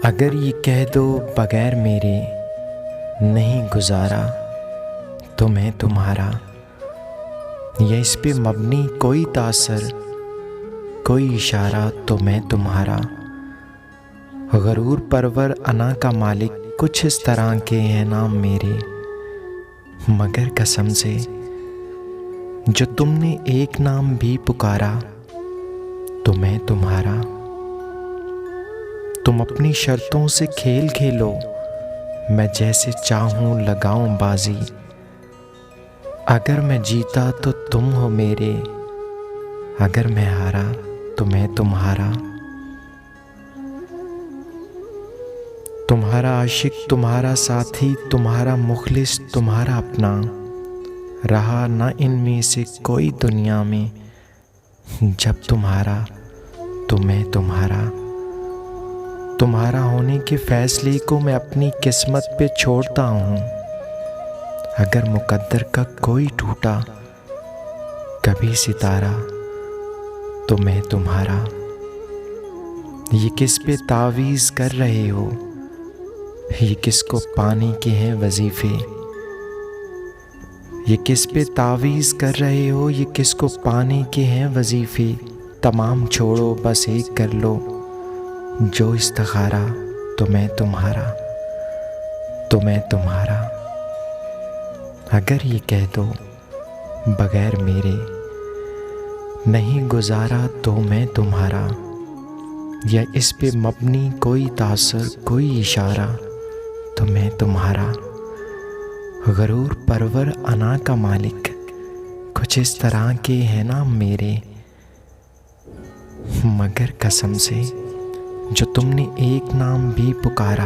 अगर ये कह दो बगैर मेरे नहीं गुजारा तो मैं तुम्हारा, या इस पे मबनी कोई तासर कोई इशारा तो मैं तुम्हारा। गरूर परवर अना का मालिक कुछ इस तरह के हैं नाम मेरे, मगर कसम से जो तुमने एक नाम भी पुकारा तो मैं तुम्हारा। तुम अपनी शर्तों से खेल खेलो, मैं जैसे चाहूं लगाऊं बाजी। अगर मैं जीता तो तुम हो मेरे, अगर मैं हारा तो मैं तुम्हारा। तुम्हारा आशिक, तुम्हारा साथी, तुम्हारा मुखलिस, तुम्हारा अपना, रहा ना इनमें से कोई दुनिया में। जब तुम्हारा तो मैं तुम्हारा। तुम्हारा होने के फैसले को मैं अपनी किस्मत पे छोड़ता हूँ। अगर मुकद्दर का कोई टूटा कभी सितारा तो मैं तुम्हारा। ये किस पे तावीज़ कर रहे हो, ये किसको पाने के हैं वजीफे। ये किस पे तावीज़ कर रहे हो, ये किसको पाने के हैं वजीफे। तमाम छोड़ो बस एक कर लो जो इस्तिखारा तो मैं तुम्हारा, तो मैं तुम्हारा। अगर ये कह दो बगैर मेरे नहीं गुजारा तो मैं तुम्हारा, या इस पे मबनी कोई तासर कोई इशारा तो मैं तुम्हारा। गरूर परवर अना का मालिक कुछ इस तरह के हैं नाम मेरे, मगर कसम से जो तुमने एक नाम भी पुकारा